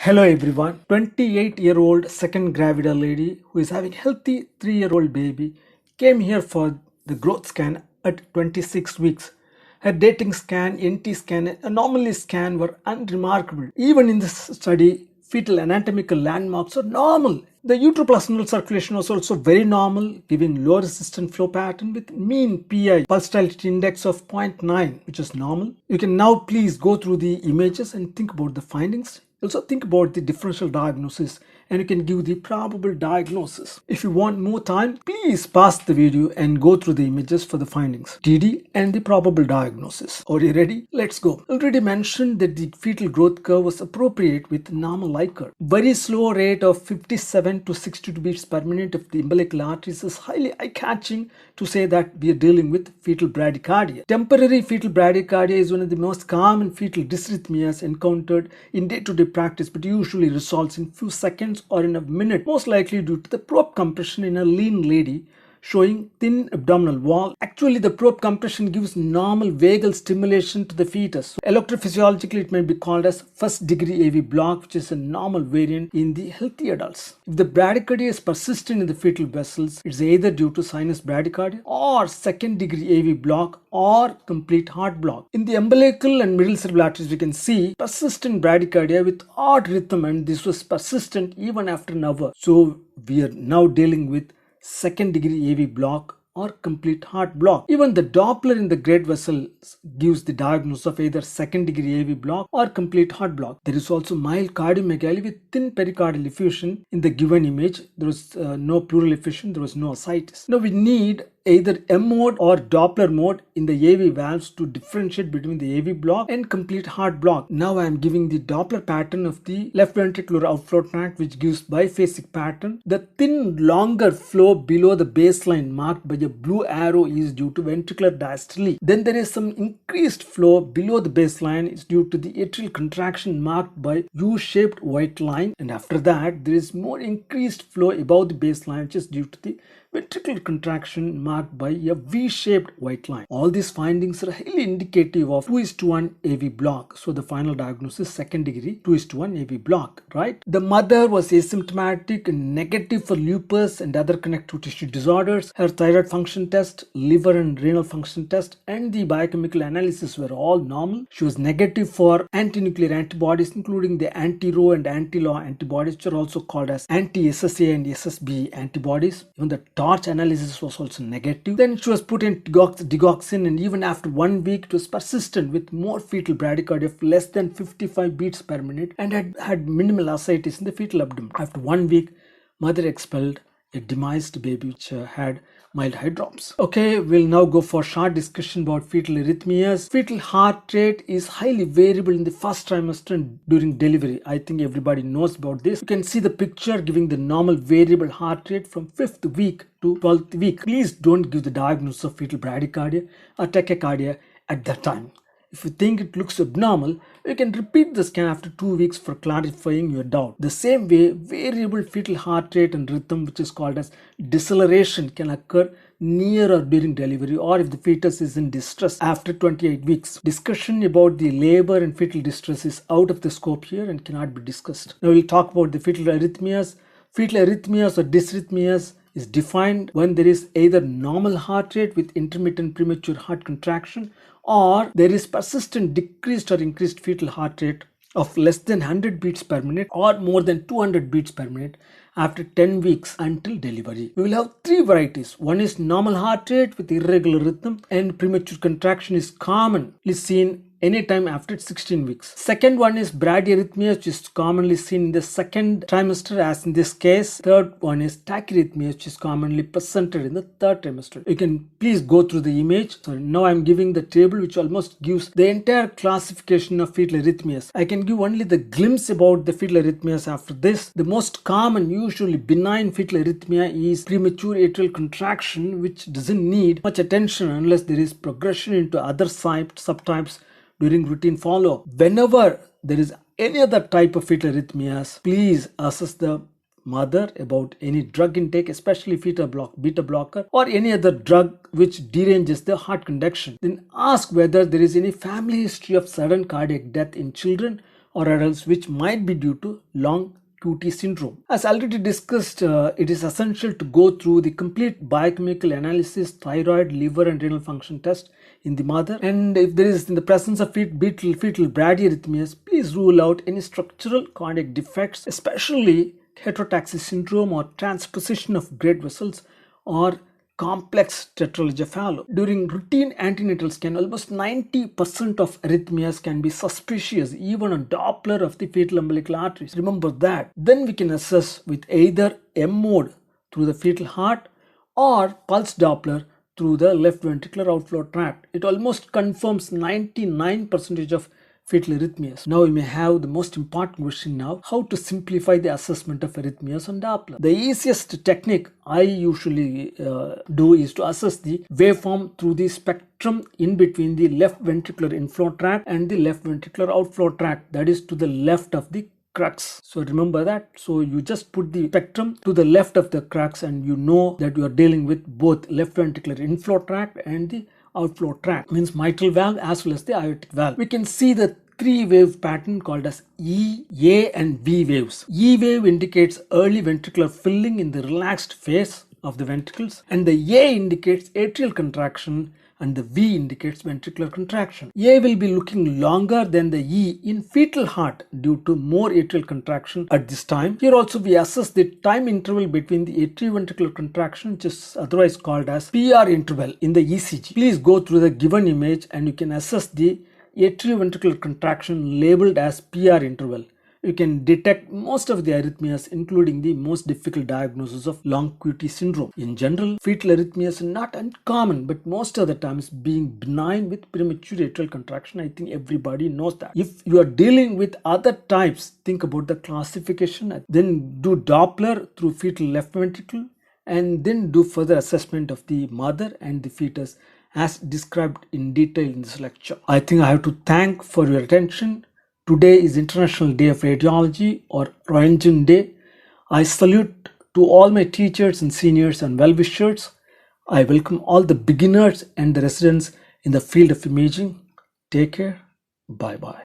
Hello everyone. 28-year-old second gravida lady who is having healthy 3-year-old baby came here for the growth scan at 26 weeks. Her dating scan, NT scan and anomaly scan were unremarkable. Even in this study, fetal anatomical landmarks are normal. The utero circulation was also very normal, giving low resistant flow pattern with mean PI pulsatility index of 0.9, which is normal. You can now please go through the images and think about the findings. Also think about the differential diagnosis and you can give the probable diagnosis. If you want more time, please pause the video and go through the images for the findings, TD and the probable diagnosis. Are you ready? Let's go. Already mentioned that the fetal growth curve was appropriate with normal life curve. Very slow rate of 57 to 62 beats per minute of the umbilical arteries is highly eye-catching to say that we are dealing with fetal bradycardia. Temporary fetal bradycardia is one of the most common fetal dysrhythmias encountered in day-to-day practice, but usually resolves in few seconds or in a minute, most likely due to the probe compression in a lean lady showing thin abdominal wall. Actually, the probe compression gives normal vagal stimulation to the fetus. So, electrophysiologically, it may be called as first degree AV block, which is a normal variant in the healthy adults. If the bradycardia is persistent in the fetal vessels, it's either due to sinus bradycardia or second degree AV block or complete heart block. In the umbilical and middle cerebral arteries, we can see persistent bradycardia with odd rhythm, and this was persistent even after an hour. So we are now dealing with second degree AV block or complete heart block. Even the Doppler in the great vessels gives the diagnosis of either second degree AV block or complete heart block. There is also mild cardiomegaly with thin pericardial effusion in the given image. There was no pleural effusion, there was no ascites. Now we need either M mode or Doppler mode in the AV valves to differentiate between the AV block and complete heart block. Now I am giving the Doppler pattern of the left ventricular outflow tract, which gives biphasic pattern. The thin longer flow below the baseline marked by a blue arrow is due to ventricular diastole. Then there is some increased flow below the baseline is due to the atrial contraction marked by U-shaped white line, and after that there is more increased flow above the baseline, which is due to the ventricular contraction marked by a V-shaped white line. All these findings are highly indicative of 2:1 AV block. So the final diagnosis second degree 2:1 AV block, right? The mother was asymptomatic and negative for lupus and other connective tissue disorders. Her thyroid function test, liver and renal function test and the biochemical analysis were all normal. She was negative for anti-nuclear antibodies, including the anti-Rho and anti-Law antibodies, which are also called as anti-SSA and SSB antibodies. Even the torch analysis was also negative. Then she was put in digoxin, and even after 1 week it was persistent with more fetal bradycardia of less than 55 beats per minute and had minimal ascites in the fetal abdomen. After 1 week, mother expelled a demised baby which had mild hydrops. Okay, we'll now go for a short discussion about fetal arrhythmias. Fetal heart rate is highly variable in the first trimester and during delivery. I think everybody knows about this. You can see the picture giving the normal variable heart rate from 5th week to 12th week. Please don't give the diagnosis of fetal bradycardia or tachycardia at that time. If you think it looks abnormal, you can repeat the scan after 2 weeks for clarifying your doubt. The same way, variable fetal heart rate and rhythm, which is called as deceleration, can occur near or during delivery or if the fetus is in distress after 28 weeks. Discussion about the labor and fetal distress is out of the scope here and cannot be discussed. Now we'll talk about the fetal arrhythmias. Fetal arrhythmias or dysrhythmias is defined when there is either normal heart rate with intermittent premature heart contraction or there is persistent decreased or increased fetal heart rate of less than 100 beats per minute or more than 200 beats per minute after 10 weeks until delivery. We will have 3 varieties. One is normal heart rate with irregular rhythm and premature contraction is commonly seen anytime after 16 weeks. Second one is bradyarrhythmia, which is commonly seen in the second trimester as in this case. Third one is tachyarrhythmia, which is commonly presented in the third trimester. You can please go through the image. So now I'm giving the table which almost gives the entire classification of fetal arrhythmias. I can give only the glimpse about the fetal arrhythmias after this. The most common, usually benign fetal arrhythmia is premature atrial contraction, which doesn't need much attention unless there is progression into other subtypes during routine follow-up. Whenever there is any other type of fetal arrhythmias, please assess the mother about any drug intake, especially beta blocker or any other drug which deranges the heart conduction. Then ask whether there is any family history of sudden cardiac death in children or adults, which might be due to long QT syndrome. As already discussed, it is essential to go through the complete biochemical analysis, thyroid, liver and renal function test in the mother. And if there is in the presence of fetal bradyarrhythmias, please rule out any structural cardiac defects, especially heterotaxis syndrome or transposition of great vessels or complex tetralogy. During routine antenatal scan, almost 90% of arrhythmias can be suspicious even on Doppler of the fetal umbilical arteries. Remember that. Then we can assess with either M mode through the fetal heart or pulse Doppler through the left ventricular outflow tract. It almost confirms 99% of fetal arrhythmias. Now we may have the most important question now, how to simplify the assessment of arrhythmias on Doppler. The easiest technique I usually do is to assess the waveform through the spectrum in between the left ventricular inflow tract and the left ventricular outflow tract, that is to the left of the crux. So remember that. So you just put the spectrum to the left of the crux and you know that you are dealing with both left ventricular inflow tract and the outflow tract, means mitral valve as well as the aortic valve. We can see the three wave pattern called as E, A and V waves. E wave indicates early ventricular filling in the relaxed phase of the ventricles, and the A indicates atrial contraction and the V indicates ventricular contraction. A will be looking longer than the E in fetal heart due to more atrial contraction at this time. Here also we assess the time interval between the atrioventricular contraction, which is otherwise called as PR interval in the ECG. Please go through the given image and you can assess the atrioventricular contraction labeled as PR interval. You can detect most of the arrhythmias, including the most difficult diagnosis of long QT syndrome. In general, fetal arrhythmias are not uncommon, but most of the times being benign with premature atrial contraction. I think everybody knows that. If you are dealing with other types, think about the classification, then do Doppler through fetal left ventricle, and then do further assessment of the mother and the fetus as described in detail in this lecture. I think I have to thank for your attention. Today is International Day of Radiology or Roentgen Day. I salute to all my teachers and seniors and well-wishers. I welcome all the beginners and the residents in the field of imaging. Take care. Bye-bye.